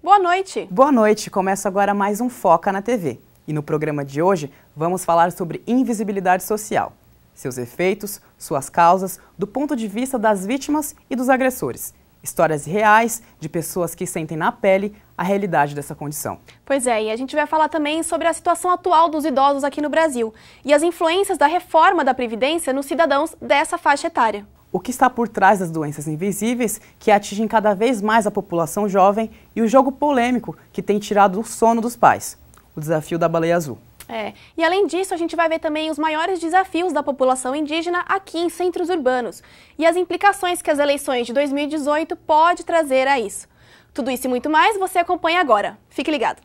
Boa noite! Boa noite! Começa agora mais um Foca na TV. E no programa de hoje vamos falar sobre invisibilidade social, seus efeitos, suas causas, do ponto de vista das vítimas e dos agressores. Histórias reais de pessoas que sentem na pele a realidade dessa condição. Pois é, e a gente vai falar também sobre a situação atual dos idosos aqui no Brasil e as influências da reforma da Previdência nos cidadãos dessa faixa etária. O que está por trás das doenças invisíveis que atingem cada vez mais a população jovem e o jogo polêmico que tem tirado o sono dos pais. O desafio da baleia azul. E além disso, a gente vai ver também os maiores desafios da população indígena aqui em centros urbanos e as implicações que as eleições de 2018 pode trazer a isso. Tudo isso e muito mais você acompanha agora. Fique ligado!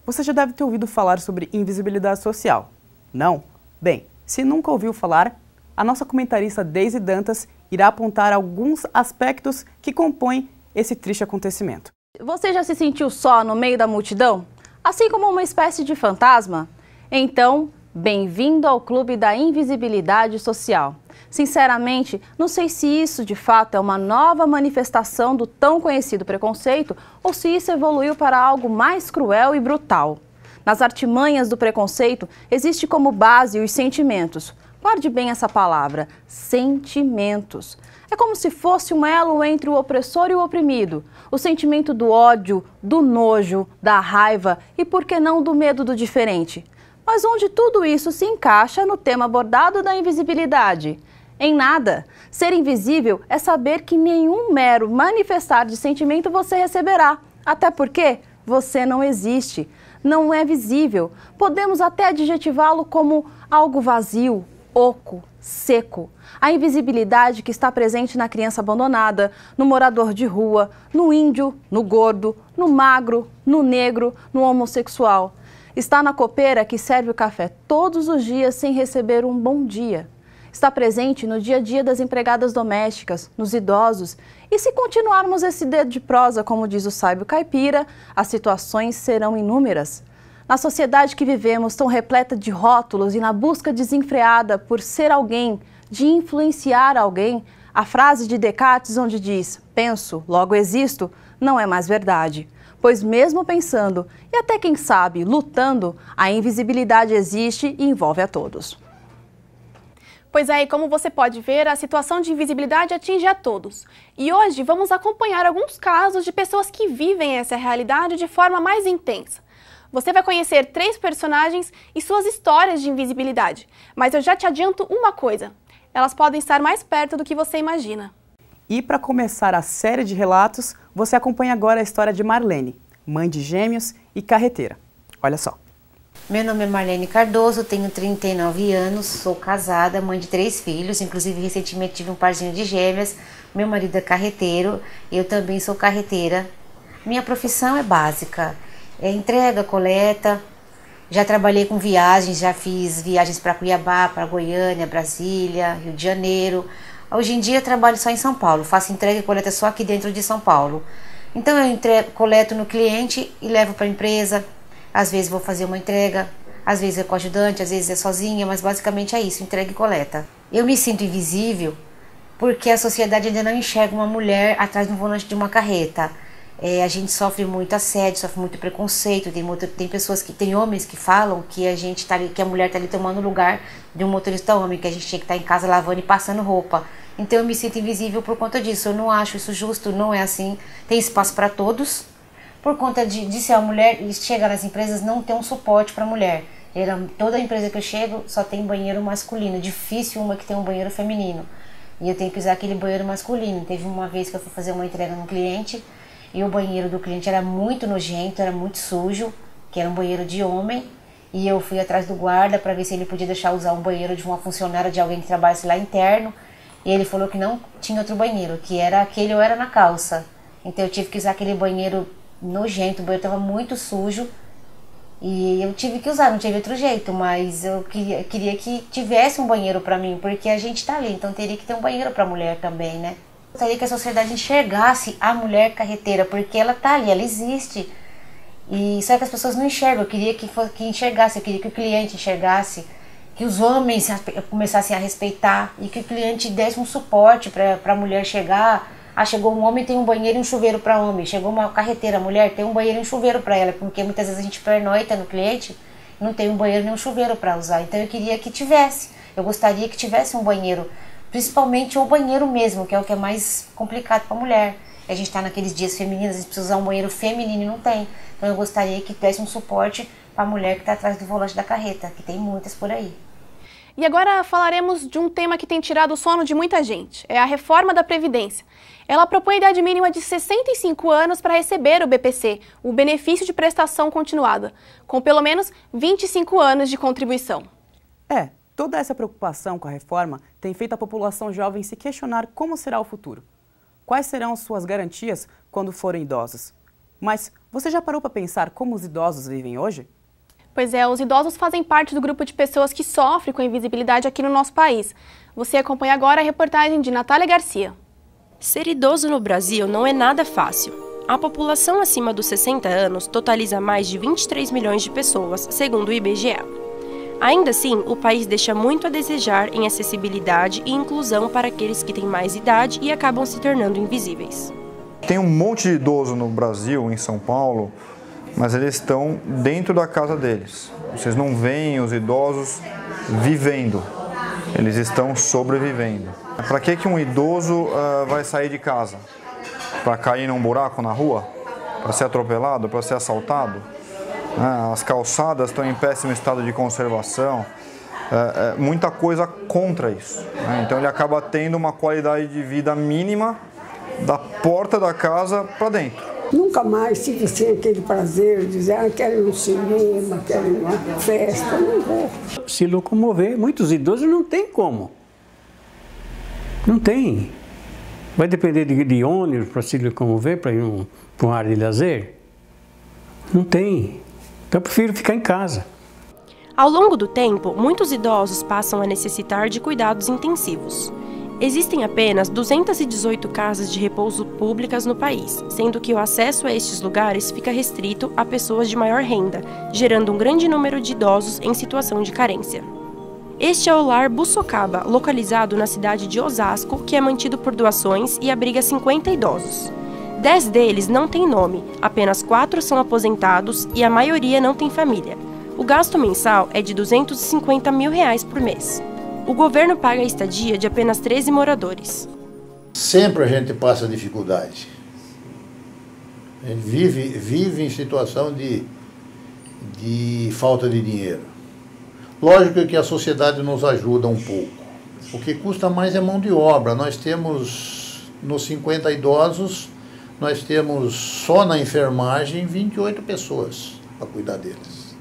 Você já deve ter ouvido falar sobre invisibilidade social. Não? Bem, se nunca ouviu falar, a nossa comentarista Deise Dantas irá apontar alguns aspectos que compõem esse triste acontecimento. Você já se sentiu só no meio da multidão? Assim como uma espécie de fantasma? Então, bem-vindo ao Clube da Invisibilidade Social. Sinceramente, não sei se isso de fato é uma nova manifestação do tão conhecido preconceito ou se isso evoluiu para algo mais cruel e brutal. Nas artimanhas do preconceito, existe como base os sentimentos. Guarde bem essa palavra, sentimentos. É como se fosse um elo entre o opressor e o oprimido. O sentimento do ódio, do nojo, da raiva e, por que não, do medo do diferente. Mas onde tudo isso se encaixa no tema abordado da invisibilidade? Em nada. Ser invisível é saber que nenhum mero manifestar de sentimento você receberá. Até porque você não existe, não é visível. Podemos até adjetivá-lo como algo vazio, oco, seco. A invisibilidade que está presente na criança abandonada, no morador de rua, no índio, no gordo, no magro, no negro, no homossexual. Está na copeira que serve o café todos os dias sem receber um bom dia. Está presente no dia a dia das empregadas domésticas, nos idosos. E se continuarmos esse dedo de prosa, como diz o sábio caipira, as situações serão inúmeras. Na sociedade que vivemos, tão repleta de rótulos e na busca desenfreada por ser alguém, de influenciar alguém, a frase de Descartes onde diz, penso, logo existo, não é mais verdade. Pois mesmo pensando, e até quem sabe, lutando, a invisibilidade existe e envolve a todos. Pois é, e como você pode ver, a situação de invisibilidade atinge a todos. E hoje vamos acompanhar alguns casos de pessoas que vivem essa realidade de forma mais intensa. Você vai conhecer 3 personagens e suas histórias de invisibilidade. Mas eu já te adianto uma coisa, elas podem estar mais perto do que você imagina. E para começar a série de relatos, você acompanha agora a história de Marlene, mãe de gêmeos e carreteira. Olha só. Meu nome é Marlene Cardoso, tenho 39 anos, sou casada, mãe de 3 filhos, inclusive recentemente tive um parzinho de gêmeas, meu marido é carreteiro, eu também sou carreteira. Minha profissão é básica, é entrega, coleta, já trabalhei com viagens, já fiz viagens para Cuiabá, para Goiânia, Brasília, Rio de Janeiro. Hoje em dia eu trabalho só em São Paulo, faço entrega e coleta só aqui dentro de São Paulo. Então eu coleto no cliente e levo para a empresa. Às vezes vou fazer uma entrega, às vezes é com ajudante, às vezes é sozinha, mas basicamente é isso, entrega e coleta. Eu me sinto invisível porque a sociedade ainda não enxerga uma mulher atrás do volante de uma carreta. A gente sofre muito assédio, sofre muito preconceito, tem pessoas tem homens que falam que a gente tá ali, que a mulher está ali tomando o lugar de um motorista homem, que a gente tinha que estar em casa lavando e passando roupa. Então eu me sinto invisível por conta disso, eu não acho isso justo, não é assim, tem espaço para todos. Por conta de ser uma mulher e chegar nas empresas não tem um suporte para a mulher. Toda empresa que eu chego só tem banheiro masculino, difícil uma que tem um banheiro feminino. E eu tenho que usar aquele banheiro masculino. Teve uma vez que eu fui fazer uma entrega num cliente e o banheiro do cliente era muito nojento, era muito sujo, que era um banheiro de homem. E eu fui atrás do guarda para ver se ele podia deixar usar um banheiro de uma funcionária, de alguém que trabalhasse lá interno. E ele falou que não tinha outro banheiro, que era aquele ou era na calça. Então eu tive que usar aquele banheiro nojento, o banheiro estava muito sujo e eu tive que usar, não tive outro jeito, mas eu queria que tivesse um banheiro para mim, porque a gente tá ali, então teria que ter um banheiro para mulher também, né? Eu gostaria que a sociedade enxergasse a mulher carreteira, porque ela tá ali, ela existe. E só que as pessoas não enxergam, eu queria que enxergasse, eu queria que o cliente enxergasse que os homens começassem a respeitar e que o cliente desse um suporte para a mulher chegar. Ah, chegou um homem, tem um banheiro e um chuveiro para homem. Chegou uma carreteira, mulher, tem um banheiro e um chuveiro para ela, porque muitas vezes a gente pernoita no cliente, não tem um banheiro nem um chuveiro para usar. Então eu queria que tivesse, eu gostaria que tivesse um banheiro, principalmente o banheiro mesmo, que é o que é mais complicado para a mulher. A gente está naqueles dias femininos, a gente precisa usar um banheiro feminino e não tem. Então eu gostaria que tivesse um suporte para a mulher que está atrás do volante da carreta, que tem muitas por aí. E agora falaremos de um tema que tem tirado o sono de muita gente, é a reforma da Previdência. Ela propõe a idade mínima de 65 anos para receber o BPC, o benefício de prestação continuada, com pelo menos 25 anos de contribuição. Toda essa preocupação com a reforma tem feito a população jovem se questionar como será o futuro. Quais serão suas garantias quando forem idosos? Mas você já parou para pensar como os idosos vivem hoje? Pois é, os idosos fazem parte do grupo de pessoas que sofrem com a invisibilidade aqui no nosso país. Você acompanha agora a reportagem de Natália Garcia. Ser idoso no Brasil não é nada fácil. A população acima dos 60 anos totaliza mais de 23 milhões de pessoas, segundo o IBGE. Ainda assim, o país deixa muito a desejar em acessibilidade e inclusão para aqueles que têm mais idade e acabam se tornando invisíveis. Tem um monte de idoso no Brasil, em São Paulo, mas eles estão dentro da casa deles. Vocês não veem os idosos vivendo, eles estão sobrevivendo. Para que um idoso vai sair de casa? Para cair num buraco na rua? Para ser atropelado? Para ser assaltado? As calçadas estão em péssimo estado de conservação, muita coisa contra isso. Então ele acaba tendo uma qualidade de vida mínima da porta da casa para dentro. Nunca mais tive assim, aquele prazer de dizer, quero ir no cinema, quero ir numa festa, não vou. Se locomover, muitos idosos não tem como. Não tem. Vai depender de ônibus para se locomover, para ir para uma área de lazer? Não tem. Então eu prefiro ficar em casa. Ao longo do tempo, muitos idosos passam a necessitar de cuidados intensivos. Existem apenas 218 casas de repouso públicas no país, sendo que o acesso a estes lugares fica restrito a pessoas de maior renda, gerando um grande número de idosos em situação de carência. Este é o Lar Buçocaba, localizado na cidade de Osasco, que é mantido por doações e abriga 50 idosos. 10 deles não têm nome, apenas 4 são aposentados e a maioria não tem família. O gasto mensal é de R$ 250 mil por mês. O governo paga a estadia de apenas 13 moradores. Sempre a gente passa dificuldade. A gente vive em situação de falta de dinheiro. Lógico que a sociedade nos ajuda um pouco. O que custa mais é mão de obra. Nós temos, nos 50 idosos, nós temos só na enfermagem 28 pessoas para cuidar deles.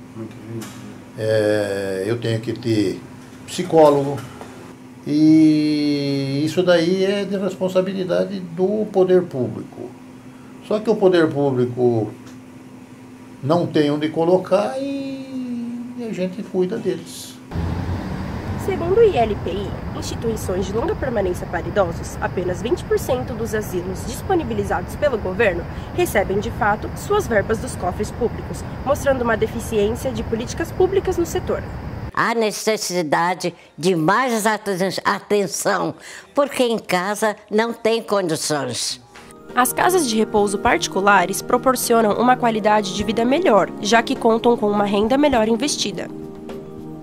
Eu tenho que ter psicólogo e isso daí é de responsabilidade do poder público. Só que o poder público não tem onde colocar e a gente cuida deles. Segundo o ILPI, instituições de longa permanência para idosos, apenas 20% dos asilos disponibilizados pelo governo recebem de fato suas verbas dos cofres públicos, mostrando uma deficiência de políticas públicas no setor. Há necessidade de mais atenção, porque em casa não tem condições. As casas de repouso particulares proporcionam uma qualidade de vida melhor, já que contam com uma renda melhor investida.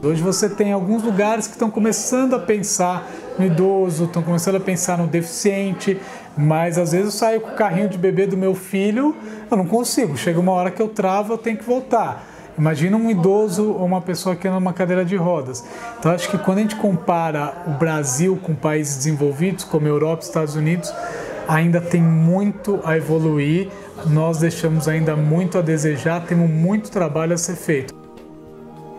Hoje você tem alguns lugares que estão começando a pensar no idoso, estão começando a pensar no deficiente, mas às vezes eu saio com o carrinho de bebê do meu filho, eu não consigo, chega uma hora que eu travo, eu tenho que voltar. Imagina um idoso ou uma pessoa que anda numa cadeira de rodas. Então acho que quando a gente compara o Brasil com países desenvolvidos, como a Europa e Estados Unidos, ainda tem muito a evoluir, nós deixamos ainda muito a desejar, temos muito trabalho a ser feito.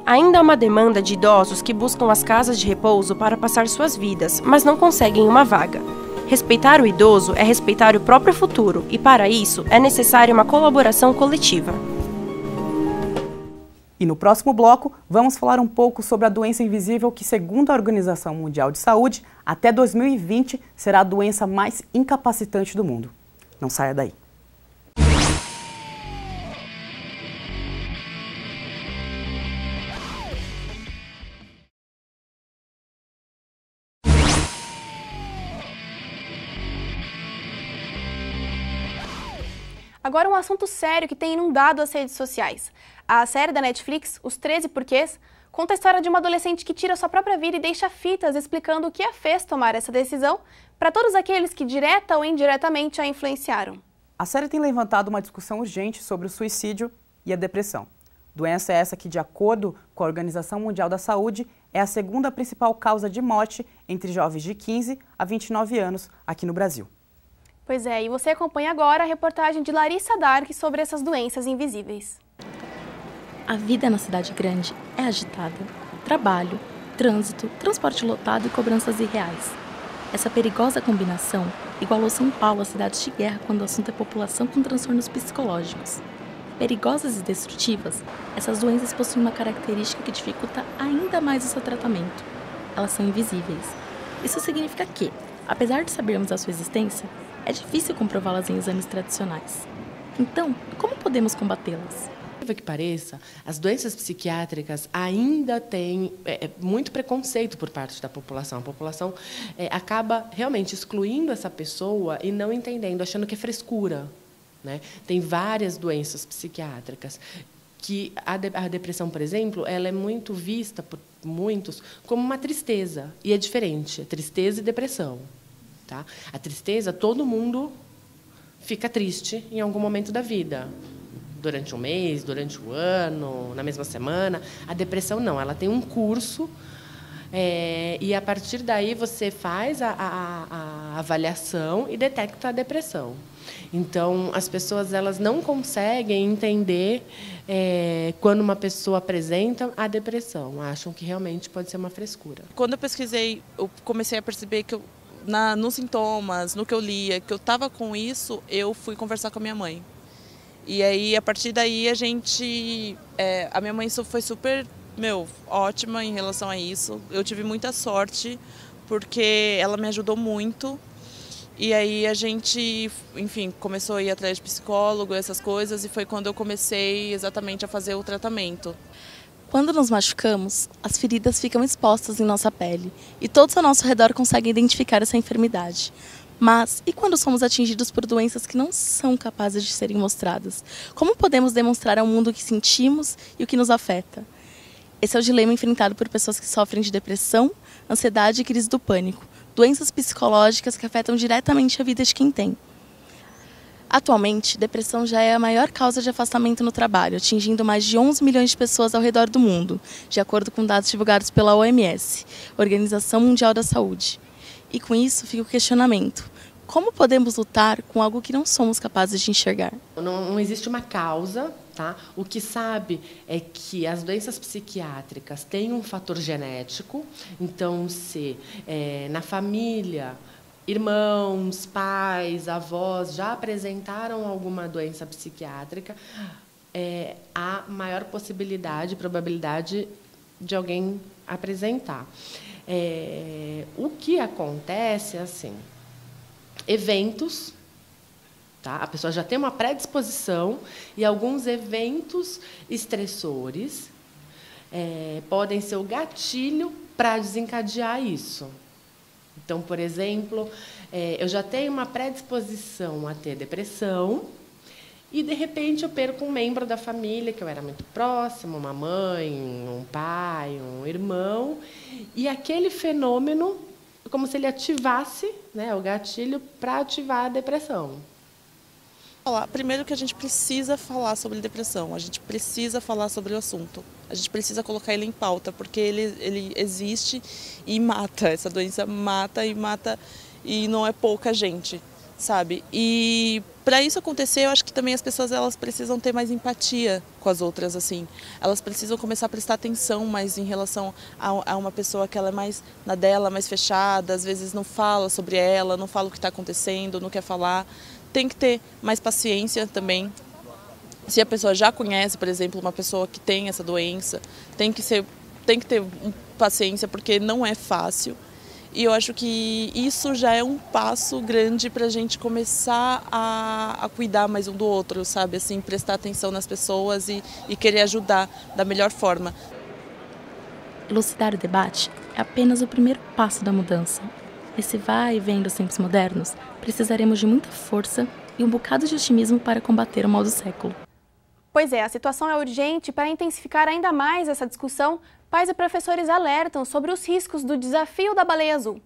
Ainda há uma demanda de idosos que buscam as casas de repouso para passar suas vidas, mas não conseguem uma vaga. Respeitar o idoso é respeitar o próprio futuro e, para isso, é necessária uma colaboração coletiva. E no próximo bloco, vamos falar um pouco sobre a doença invisível que, segundo a Organização Mundial de Saúde, até 2020 será a doença mais incapacitante do mundo. Não saia daí. Agora um assunto sério que tem inundado as redes sociais. A série da Netflix, Os 13 Porquês, conta a história de uma adolescente que tira sua própria vida e deixa fitas explicando o que a fez tomar essa decisão para todos aqueles que direta ou indiretamente a influenciaram. A série tem levantado uma discussão urgente sobre o suicídio e a depressão. Doença essa que, de acordo com a Organização Mundial da Saúde, é a segunda principal causa de morte entre jovens de 15 a 29 anos aqui no Brasil. Pois é, e você acompanha agora a reportagem de Larissa Dark sobre essas doenças invisíveis. A vida na cidade grande é agitada. Trabalho, trânsito, transporte lotado e cobranças irreais. Essa perigosa combinação igualou São Paulo a cidades de guerra quando o assunto é população com transtornos psicológicos. Perigosas e destrutivas, essas doenças possuem uma característica que dificulta ainda mais o seu tratamento. Elas são invisíveis. Isso significa que, apesar de sabermos a sua existência, é difícil comprová-las em exames tradicionais. Então, como podemos combatê-las? Que pareça, as doenças psiquiátricas ainda têm muito preconceito por parte da população. A população acaba realmente excluindo essa pessoa e não entendendo, achando que é frescura, né? Tem várias doenças psiquiátricas que a depressão, por exemplo, ela é muito vista por muitos como uma tristeza, e é diferente, é tristeza e depressão. Tá? A tristeza, todo mundo fica triste em algum momento da vida. Durante um mês, durante o ano, na mesma semana. A depressão não, ela tem um curso e a partir daí você faz a avaliação e detecta a depressão. Então, as pessoas elas não conseguem entender quando uma pessoa apresenta a depressão, acham que realmente pode ser uma frescura. Quando eu pesquisei, eu comecei a perceber que nos sintomas, no que eu lia, que eu estava com isso, eu fui conversar com a minha mãe. E aí, a partir daí, a minha mãe foi super, ótima em relação a isso. Eu tive muita sorte, porque ela me ajudou muito. E aí a gente, enfim, começou a ir atrás de psicólogo, essas coisas, e foi quando eu comecei exatamente a fazer o tratamento. Quando nos machucamos, as feridas ficam expostas em nossa pele, e todos ao nosso redor conseguem identificar essa enfermidade. Mas, e quando somos atingidos por doenças que não são capazes de serem mostradas? Como podemos demonstrar ao mundo o que sentimos e o que nos afeta? Esse é o dilema enfrentado por pessoas que sofrem de depressão, ansiedade e crise do pânico, doenças psicológicas que afetam diretamente a vida de quem tem. Atualmente, depressão já é a maior causa de afastamento no trabalho, atingindo mais de 11 milhões de pessoas ao redor do mundo, de acordo com dados divulgados pela OMS, Organização Mundial da Saúde. E com isso fica o questionamento: como podemos lutar com algo que não somos capazes de enxergar? Não existe uma causa, tá? O que sabe é que as doenças psiquiátricas têm um fator genético, então se na família, irmãos, pais, avós já apresentaram alguma doença psiquiátrica, há maior possibilidade, probabilidade de alguém apresentar. O que acontece é assim, eventos, tá? A pessoa já tem uma predisposição e alguns eventos estressores podem ser o gatilho para desencadear isso. Então, por exemplo, eu já tenho uma predisposição a ter depressão e, de repente, eu perco um membro da família que eu era muito próximo, uma mãe, um pai, um irmão, e aquele fenômeno é como se ele ativasse, né, o gatilho para ativar a depressão. Primeiro que a gente precisa falar sobre depressão, a gente precisa falar sobre o assunto, a gente precisa colocar ele em pauta, porque ele existe e mata, essa doença mata e não é pouca gente, sabe? E para isso acontecer, eu acho que também as pessoas elas precisam ter mais empatia com as outras, assim. Elas precisam começar a prestar atenção mais em relação a uma pessoa que ela é mais na dela, mais fechada, às vezes não fala sobre ela, não fala o que está acontecendo, não quer falar. Tem que ter mais paciência também. Se a pessoa já conhece, por exemplo, uma pessoa que tem essa doença, tem que ter paciência, porque não é fácil. E eu acho que isso já é um passo grande para a gente começar a cuidar mais um do outro, sabe? Assim, prestar atenção nas pessoas e querer ajudar da melhor forma. Elucidar o debate é apenas o primeiro passo da mudança. Nesse vai e vem dos tempos modernos, precisaremos de muita força, e um bocado de otimismo para combater o mal do século. Pois é, a situação é urgente. Para intensificar ainda mais essa discussão, pais e professores alertam sobre os riscos do desafio da baleia azul.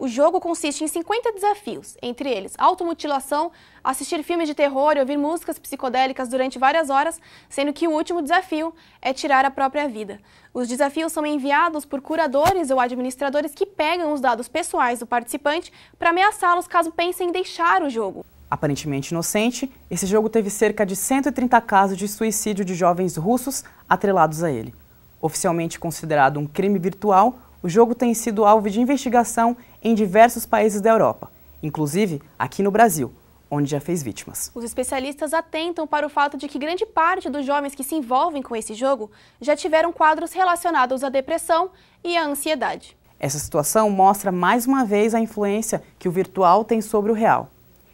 O jogo consiste em 50 desafios, entre eles automutilação, assistir filmes de terror e ouvir músicas psicodélicas durante várias horas, sendo que o último desafio é tirar a própria vida. Os desafios são enviados por curadores ou administradores que pegam os dados pessoais do participante para ameaçá-los caso pensem em deixar o jogo. Aparentemente inocente, esse jogo teve cerca de 130 casos de suicídio de jovens russos atrelados a ele. Oficialmente considerado um crime virtual, o jogo tem sido alvo de investigação em diversos países da Europa, inclusive aqui no Brasil, onde já fez vítimas. Os especialistas atentam para o fato de que grande parte dos jovens que se envolvem com esse jogo já tiveram quadros relacionados à depressão e à ansiedade. Essa situação mostra mais uma vez a influência que o virtual tem sobre o real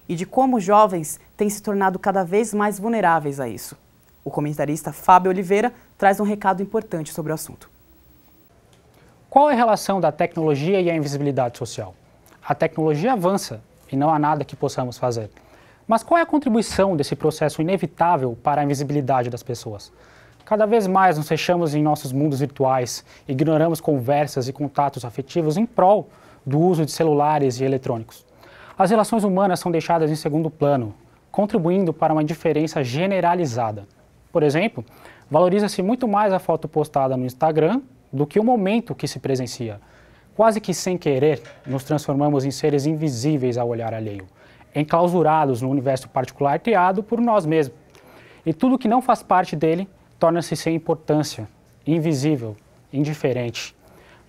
e de como os jovens têm se tornado cada vez mais vulneráveis a isso. O comentarista Fábio Oliveira traz um recado importante sobre o assunto. Qual é a relação da tecnologia e a invisibilidade social? A tecnologia avança e não há nada que possamos fazer. Mas qual é a contribuição desse processo inevitável para a invisibilidade das pessoas? Cada vez mais nos fechamos em nossos mundos virtuais, ignoramos conversas e contatos afetivos em prol do uso de celulares e eletrônicos. As relações humanas são deixadas em segundo plano, contribuindo para uma indiferença generalizada. Por exemplo, valoriza-se muito mais a foto postada no Instagram do que o momento que se presencia. Quase que sem querer, nos transformamos em seres invisíveis ao olhar alheio, enclausurados no universo particular criado por nós mesmos. E tudo que não faz parte dele torna-se sem importância, invisível, indiferente.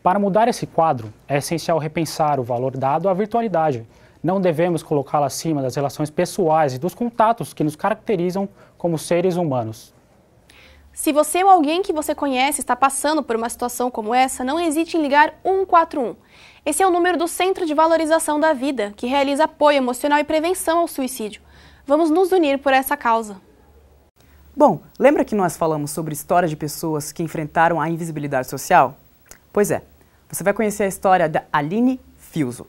Para mudar esse quadro, é essencial repensar o valor dado à virtualidade. Não devemos colocá-la acima das relações pessoais e dos contatos que nos caracterizam como seres humanos. Se você ou alguém que você conhece está passando por uma situação como essa, não hesite em ligar 141. Esse é o número do Centro de Valorização da Vida, que realiza apoio emocional e prevenção ao suicídio. Vamos nos unir por essa causa. Bom, lembra que nós falamos sobre histórias de pessoas que enfrentaram a invisibilidade social? Pois é, você vai conhecer a história da Aline Filzo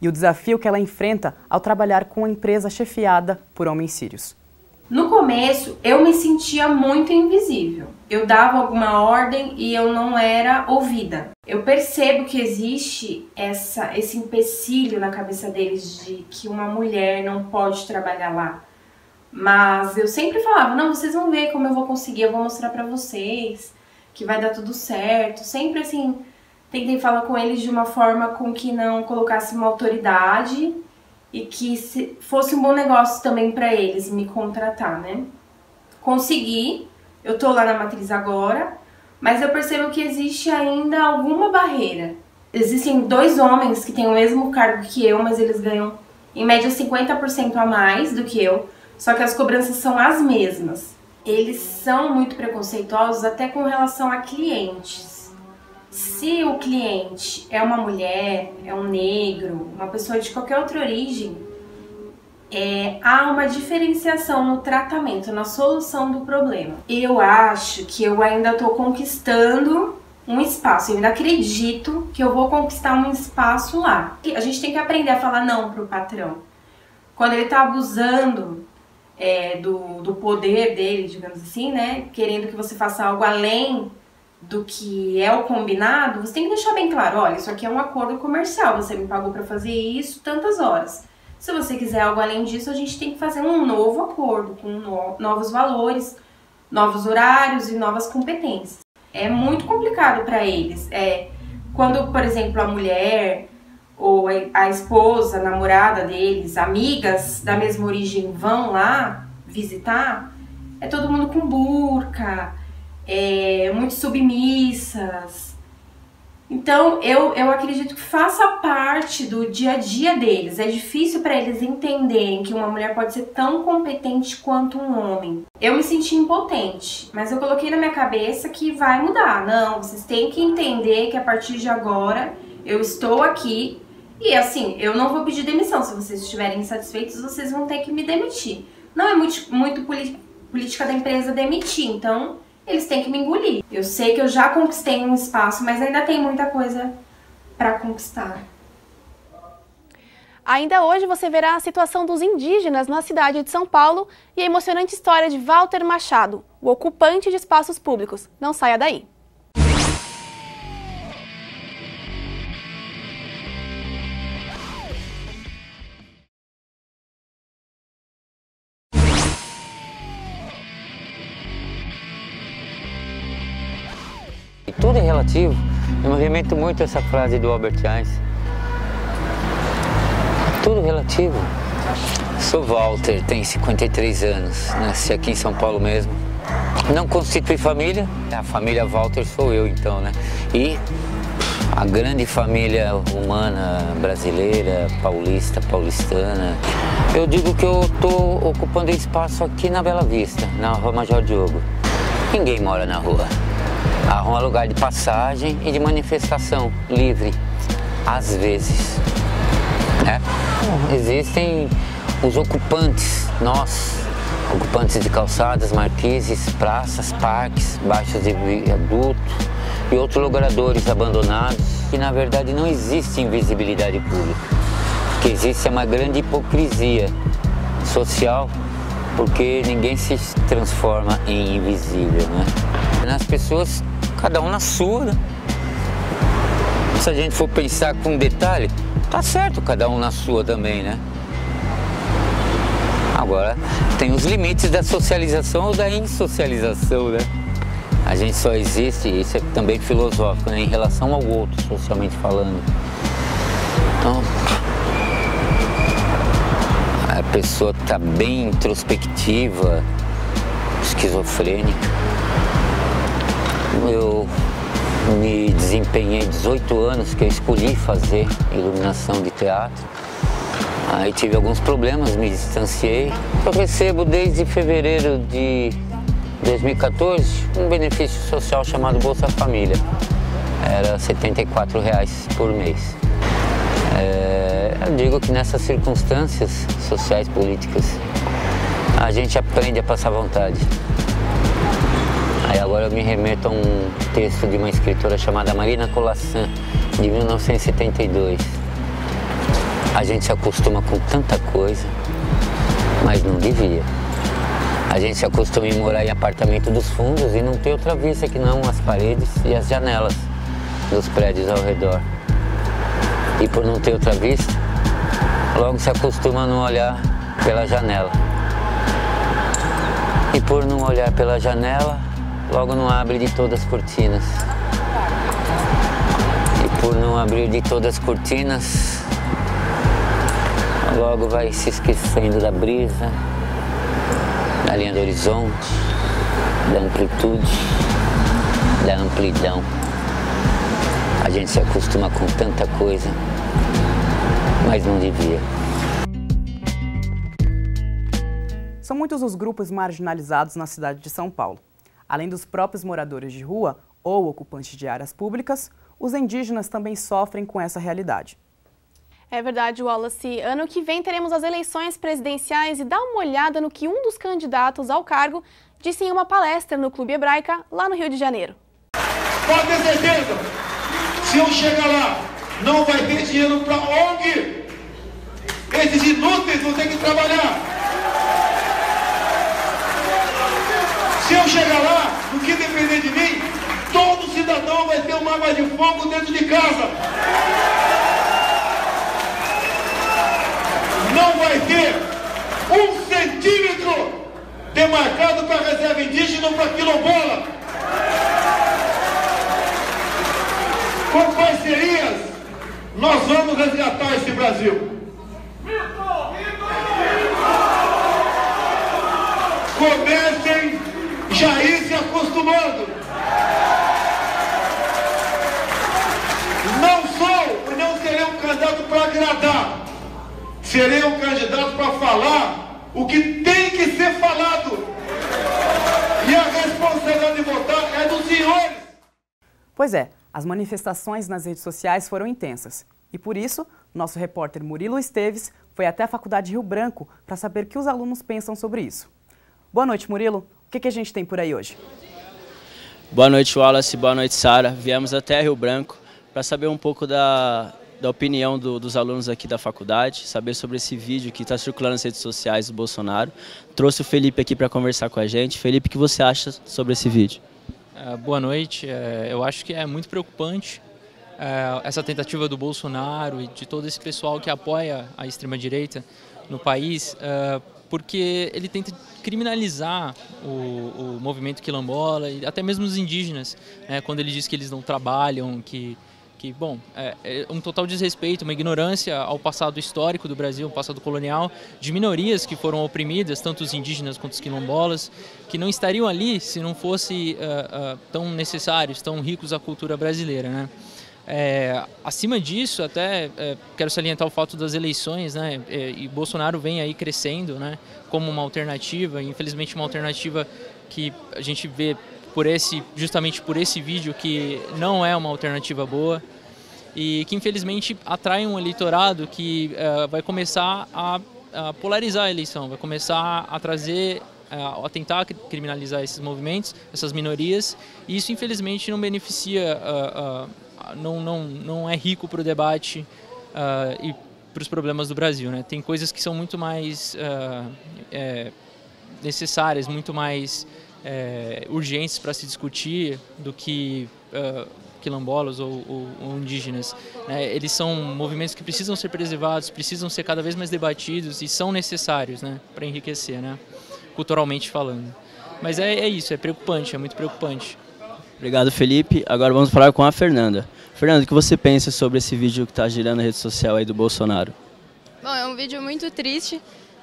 e o desafio que ela enfrenta ao trabalhar com uma empresa chefiada por homens sírios. No começo, eu me sentia muito invisível. Eu dava alguma ordem e eu não era ouvida. Eu percebo que existe esse empecilho na cabeça deles de que uma mulher não pode trabalhar lá. Mas eu sempre falava, não, vocês vão ver como eu vou conseguir, eu vou mostrar pra vocês que vai dar tudo certo. Sempre assim, tentei falar com eles de uma forma com que não colocasse uma autoridade e que fosse um bom negócio também para eles me contratar, né? Consegui, eu tô lá na matriz agora, mas eu percebo que existe ainda alguma barreira. Existem 2 homens que têm o mesmo cargo que eu, mas eles ganham em média 50% a mais do que eu, só que as cobranças são as mesmas. Eles são muito preconceituosos até com relação a clientes. Se o cliente é uma mulher, é um negro, uma pessoa de qualquer outra origem, há uma diferenciação no tratamento, na solução do problema. Eu acho que eu ainda estou conquistando um espaço, eu ainda acredito que eu vou conquistar um espaço lá. A gente tem que aprender a falar não pro patrão. Quando ele está abusando do poder dele, digamos assim, né, querendo que você faça algo além do que é o combinado, você tem que deixar bem claro, olha, isso aqui é um acordo comercial, você me pagou para fazer isso tantas horas. Se você quiser algo além disso, a gente tem que fazer um novo acordo, com novos valores, novos horários e novas competências. É muito complicado para eles. Quando, por exemplo, a mulher ou a esposa, a namorada deles, amigas da mesma origem vão lá visitar, é todo mundo com burca, muito submissas. Então, eu acredito que faça parte do dia a dia deles. É difícil para eles entenderem que uma mulher pode ser tão competente quanto um homem. Eu me senti impotente, mas eu coloquei na minha cabeça que vai mudar. Não, vocês têm que entender que a partir de agora eu estou aqui e assim, eu não vou pedir demissão. Se vocês estiverem insatisfeitos, vocês vão ter que me demitir. Não é muito política da empresa demitir, então eles têm que me engolir. Eu sei que eu já conquistei um espaço, mas ainda tem muita coisa para conquistar. Ainda hoje você verá a situação dos indígenas na cidade de São Paulo e a emocionante história de Walter Machado, o ocupante de espaços públicos. Não saia daí! Tudo é relativo. Eu me remito muito a essa frase do Albert Einstein. Tudo relativo. Sou Walter, tenho 53 anos, nasci aqui em São Paulo mesmo. Não constitui família, a família Walter sou eu então, né? E a grande família humana brasileira, paulista, paulistana. Eu digo que eu estou ocupando espaço aqui na Bela Vista, na Rua Major Diogo. Ninguém mora na rua. A rua é lugar de passagem e de manifestação livre, às vezes. Né? Existem os ocupantes, nós, ocupantes de calçadas, marquises, praças, parques, baixos de viaduto e outros logradouros abandonados, que na verdade não existe invisibilidade pública. O que existe é uma grande hipocrisia social, porque ninguém se transforma em invisível, né? As pessoas, cada um na sua, né? Se a gente for pensar com detalhe, tá certo cada um na sua também, né? Agora, tem os limites da socialização ou da insocialização, né? A gente só existe, isso é também filosófico, né? Em relação ao outro, socialmente falando. Então, a pessoa tá bem introspectiva, esquizofrênica. Eu me desempenhei 18 anos que eu escolhi fazer iluminação de teatro. Aí tive alguns problemas, me distanciei. Eu recebo desde fevereiro de 2014 um benefício social chamado Bolsa Família. Era R$ 74 por mês. Eu digo que nessas circunstâncias sociais, políticas, a gente aprende a passar vontade. Aí agora eu me remeto a um texto de uma escritora chamada Marina Colaçan, de 1972. A gente se acostuma com tanta coisa, mas não devia. A gente se acostuma em morar em apartamento dos fundos e não ter outra vista que não as paredes e as janelas dos prédios ao redor. E por não ter outra vista, logo se acostuma a não olhar pela janela. E por não olhar pela janela, logo não abre de todas as cortinas. E por não abrir de todas as cortinas, logo vai se esquecendo da brisa, da linha do horizonte, da amplitude, da amplidão. A gente se acostuma com tanta coisa, mas não devia. São muitos os grupos marginalizados na cidade de São Paulo. Além dos próprios moradores de rua ou ocupantes de áreas públicas, os indígenas também sofrem com essa realidade. É verdade, Wallace. Ano que vem teremos as eleições presidenciais e dá uma olhada no que um dos candidatos ao cargo disse em uma palestra no Clube Hebraica, lá no Rio de Janeiro. Pode ter certeza, se eu chegar lá, não vai ter dinheiro para ONG. Esses inúteis vão ter que trabalhar. Se eu chegar lá, no que depender de mim, todo cidadão vai ter uma arma de fogo dentro de casa. Não vai ter 1 centímetro demarcado para reserva indígena ou para quilombola. Com parcerias, nós vamos resgatar esse Brasil. Comecem já ir se acostumando. Não sou e não serei um candidato para agradar. Serei um candidato para falar o que tem que ser falado. E a responsabilidade de votar é dos senhores. Pois é, as manifestações nas redes sociais foram intensas. E por isso, nosso repórter Murilo Esteves foi até a Faculdade Rio Branco para saber o que os alunos pensam sobre isso. Boa noite, Murilo. O que a gente tem por aí hoje? Boa noite, Wallace. Boa noite, Sara. Viemos até Rio Branco para saber um pouco da opinião dos alunos aqui da faculdade, saber sobre esse vídeo que está circulando nas redes sociais do Bolsonaro. Trouxe o Felipe aqui para conversar com a gente. Felipe, o que você acha sobre esse vídeo? Boa noite. Eu acho que é muito preocupante essa tentativa do Bolsonaro e de todo esse pessoal que apoia a extrema-direita no país, porque ele tenta criminalizar o movimento quilombola e até mesmo os indígenas, né, quando ele diz que eles não trabalham, que bom, é um total desrespeito, uma ignorância ao passado histórico do Brasil, ao passado colonial, de minorias que foram oprimidas, tanto os indígenas quanto os quilombolas, que não estariam ali se não fossem tão necessários, tão ricos à cultura brasileira, né? Acima disso, até quero salientar o fato das eleições, né? E Bolsonaro vem aí crescendo, né? Como uma alternativa, infelizmente uma alternativa que a gente vê justamente por esse vídeo que não é uma alternativa boa e que infelizmente atrai um eleitorado que vai começar a polarizar a eleição, vai começar a trazer, a tentar criminalizar esses movimentos, essas minorias, e isso infelizmente não beneficia, não é rico para o debate e para os problemas do Brasil, né? Tem coisas que são muito mais necessárias, muito mais urgentes para se discutir do que quilombolas ou indígenas, né? Eles são movimentos que precisam ser preservados, precisam ser cada vez mais debatidos e são necessários, né, para enriquecer, né, culturalmente falando. Mas é isso, é preocupante, é muito preocupante. Obrigado, Felipe. Agora vamos falar com a Fernanda. Fernanda, o que você pensa sobre esse vídeo que está girando na rede social aí do Bolsonaro? Bom, é um vídeo muito triste,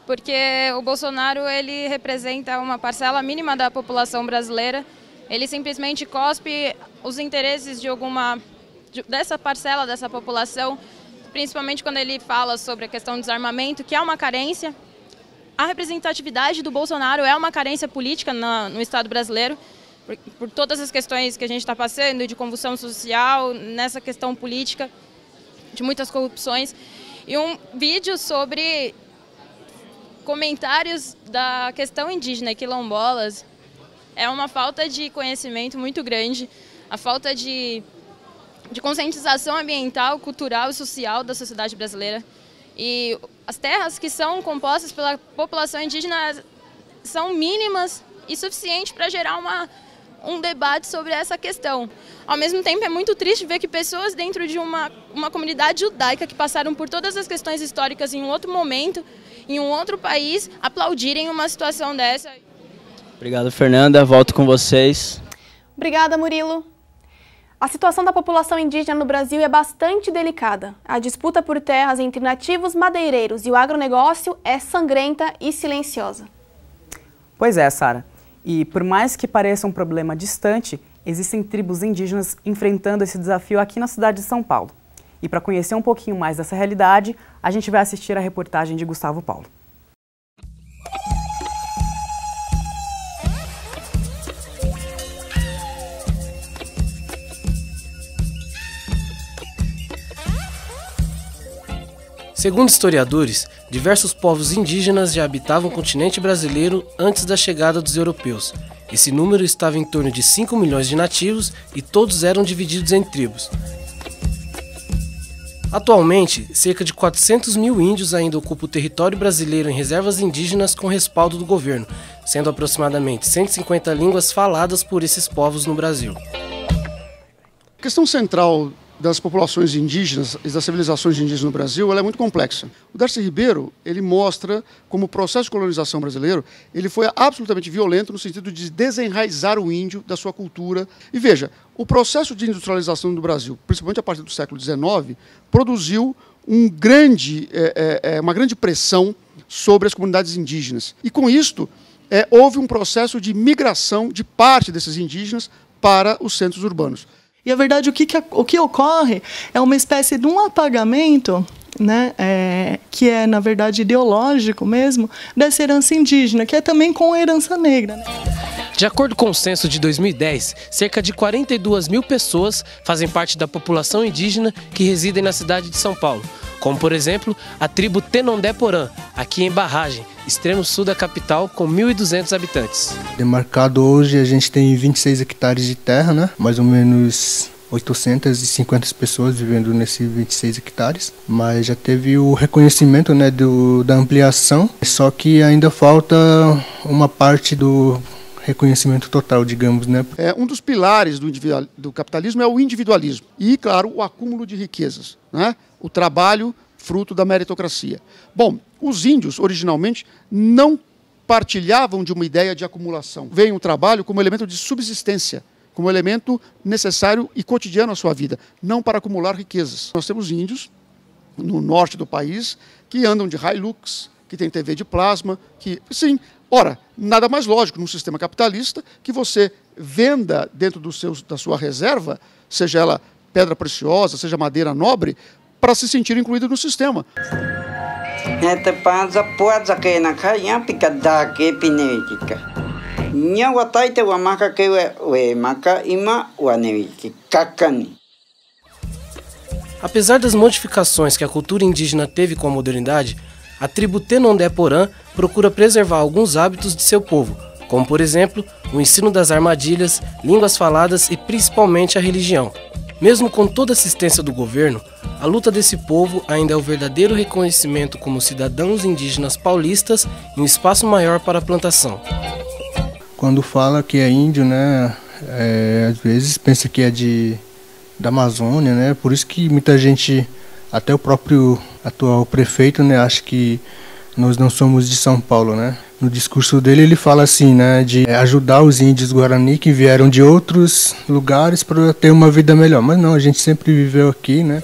porque o Bolsonaro ele representa uma parcela mínima da população brasileira. Ele simplesmente cospe os interesses dessa parcela dessa população, principalmente quando ele fala sobre a questão do desarmamento, que é uma carência. A representatividade do Bolsonaro é uma carência política no Estado brasileiro, por todas as questões que a gente está passando, de convulsão social, nessa questão política, de muitas corrupções. E um vídeo sobre comentários da questão indígena e quilombolas é uma falta de conhecimento muito grande, a falta de conscientização ambiental, cultural e social da sociedade brasileira. E as terras que são compostas pela população indígena são mínimas e suficientes para gerar um debate sobre essa questão. Ao mesmo tempo, é muito triste ver que pessoas dentro de uma comunidade judaica que passaram por todas as questões históricas em um outro momento, em um outro país, aplaudirem uma situação dessa. Obrigado, Fernanda. Volto com vocês. Obrigada, Murilo. A situação da população indígena no Brasil é bastante delicada. A disputa por terras entre nativos madeireiros e o agronegócio é sangrenta e silenciosa. Pois é, Sara. E por mais que pareça um problema distante, existem tribos indígenas enfrentando esse desafio aqui na cidade de São Paulo. E para conhecer um pouquinho mais dessa realidade, a gente vai assistir a reportagem de Gustavo Paulo. Segundo historiadores, diversos povos indígenas já habitavam o continente brasileiro antes da chegada dos europeus. Esse número estava em torno de 5 milhões de nativos e todos eram divididos em tribos. Atualmente, cerca de 400 mil índios ainda ocupam o território brasileiro em reservas indígenas com respaldo do governo, sendo aproximadamente 150 línguas faladas por esses povos no Brasil. A questão central das populações indígenas e das civilizações indígenas no Brasil, ela é muito complexa. O Darcy Ribeiro, ele mostra como o processo de colonização brasileiro, ele foi absolutamente violento no sentido de desenraizar o índio da sua cultura. E veja, o processo de industrialização do Brasil, principalmente a partir do século XIX, produziu uma grande pressão sobre as comunidades indígenas. E com isto, houve um processo de migração de parte desses indígenas para os centros urbanos. E, a verdade, o que ocorre é uma espécie de um apagamento, né, que é, na verdade, ideológico mesmo, dessa herança indígena, que é também com a herança negra, né? De acordo com o censo de 2010, cerca de 42 mil pessoas fazem parte da população indígena que residem na cidade de São Paulo, como, por exemplo, a tribo Tenondé-Porã, aqui em Barragem, extremo sul da capital, com 1.200 habitantes. Demarcado hoje, a gente tem 26 hectares de terra, né? Mais ou menos 850 pessoas vivendo nesses 26 hectares, mas já teve o reconhecimento, né, da ampliação, só que ainda falta uma parte do reconhecimento total, digamos, né? Um dos pilares do capitalismo é o individualismo e, claro, o acúmulo de riquezas, né? O trabalho fruto da meritocracia. Bom, os índios, originalmente, não partilhavam de uma ideia de acumulação. Veem o trabalho como elemento de subsistência, como elemento necessário e cotidiano à sua vida, não para acumular riquezas. Nós temos índios no norte do país que andam de Hilux, que tem TV de plasma, que, sim, ora, nada mais lógico num sistema capitalista que você venda dentro da sua reserva, seja ela pedra preciosa, seja madeira nobre, para se sentir incluído no sistema. Apesar das modificações que a cultura indígena teve com a modernidade, a tribo Tenondé-Porã procura preservar alguns hábitos de seu povo, como, por exemplo, o ensino das armadilhas, línguas faladas e principalmente a religião. Mesmo com toda a assistência do governo, a luta desse povo ainda é o verdadeiro reconhecimento como cidadãos indígenas paulistas e um espaço maior para a plantação. Quando fala que é índio, né, às vezes pensa que é da Amazônia, né, por isso que muita gente, até o próprio atual prefeito, né, acha que nós não somos de São Paulo, né. No discurso dele ele fala assim, né, de ajudar os índios Guarani que vieram de outros lugares para ter uma vida melhor, mas não, a gente sempre viveu aqui, né.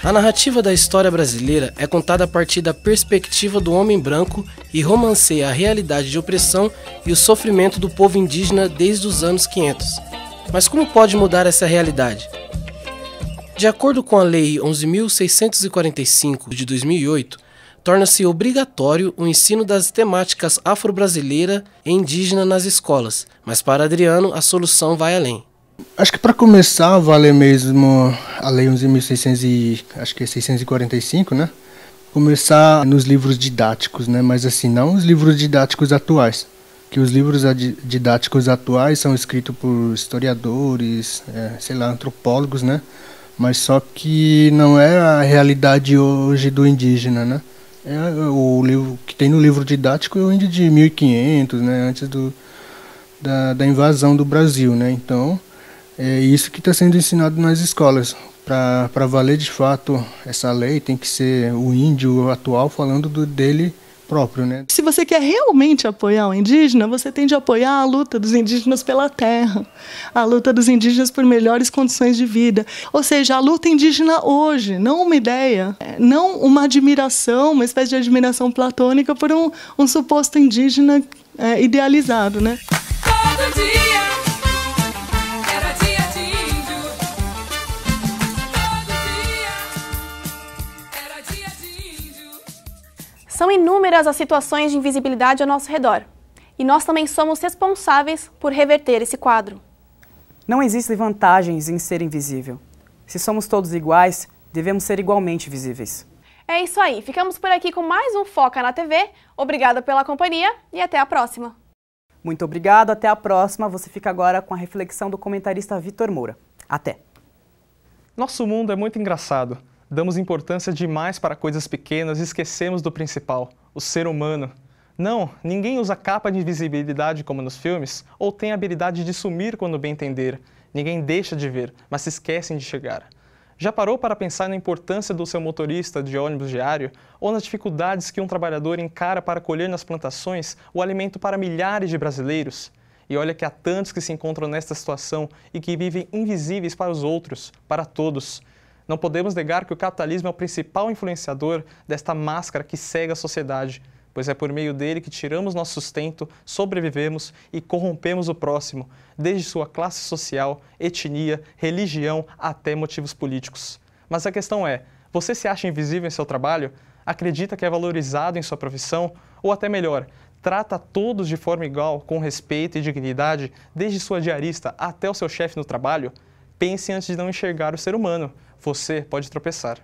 A narrativa da história brasileira é contada a partir da perspectiva do homem branco e romanceia a realidade de opressão e o sofrimento do povo indígena desde os anos 500. Mas como pode mudar essa realidade? De acordo com a Lei 11.645 de 2008, torna-se obrigatório o ensino das temáticas afro-brasileira e indígena nas escolas, mas para Adriano a solução vai além. Acho que para começar vale mesmo a Lei 11.645, né? Começar nos livros didáticos, né? Mas assim, não os livros didáticos atuais, que os livros didáticos atuais são escritos por historiadores, sei lá, antropólogos, né? Mas só que não é a realidade hoje do indígena, né? O livro que tem no livro didático é o índio de 1500, né? Antes da invasão do Brasil, né? Então, é isso que está sendo ensinado nas escolas. Para valer de fato essa lei, tem que ser o índio atual falando dele próprio, né? Se você quer realmente apoiar o indígena, você tem de apoiar a luta dos indígenas pela terra, a luta dos indígenas por melhores condições de vida. Ou seja, a luta indígena hoje, não uma ideia, não uma admiração, uma espécie de admiração platônica por um suposto indígena idealizado, né? Todo dia era dia de índio. Todo dia era dia de índio. São inúmeras as situações de invisibilidade ao nosso redor. E nós também somos responsáveis por reverter esse quadro. Não existem vantagens em ser invisível. Se somos todos iguais, devemos ser igualmente visíveis. É isso aí. Ficamos por aqui com mais um Foca na TV. Obrigada pela companhia e até a próxima. Muito obrigado, até a próxima. Você fica agora com a reflexão do comentarista Vitor Moura. Até! Nosso mundo é muito engraçado. Damos importância demais para coisas pequenas e esquecemos do principal, o ser humano. Não, ninguém usa capa de invisibilidade como nos filmes, ou tem a habilidade de sumir quando bem entender. Ninguém deixa de ver, mas se esquecem de chegar. Já parou para pensar na importância do seu motorista de ônibus diário ou nas dificuldades que um trabalhador encara para colher nas plantações o alimento para milhares de brasileiros? E olha que há tantos que se encontram nesta situação e que vivem invisíveis para os outros, para todos. Não podemos negar que o capitalismo é o principal influenciador desta máscara que cega a sociedade, pois é por meio dele que tiramos nosso sustento, sobrevivemos e corrompemos o próximo, desde sua classe social, etnia, religião até motivos políticos. Mas a questão é, você se acha invisível em seu trabalho? Acredita que é valorizado em sua profissão? Ou até melhor, trata todos de forma igual, com respeito e dignidade, desde sua diarista até o seu chefe no trabalho? Pense antes de não enxergar o ser humano. Você pode tropeçar.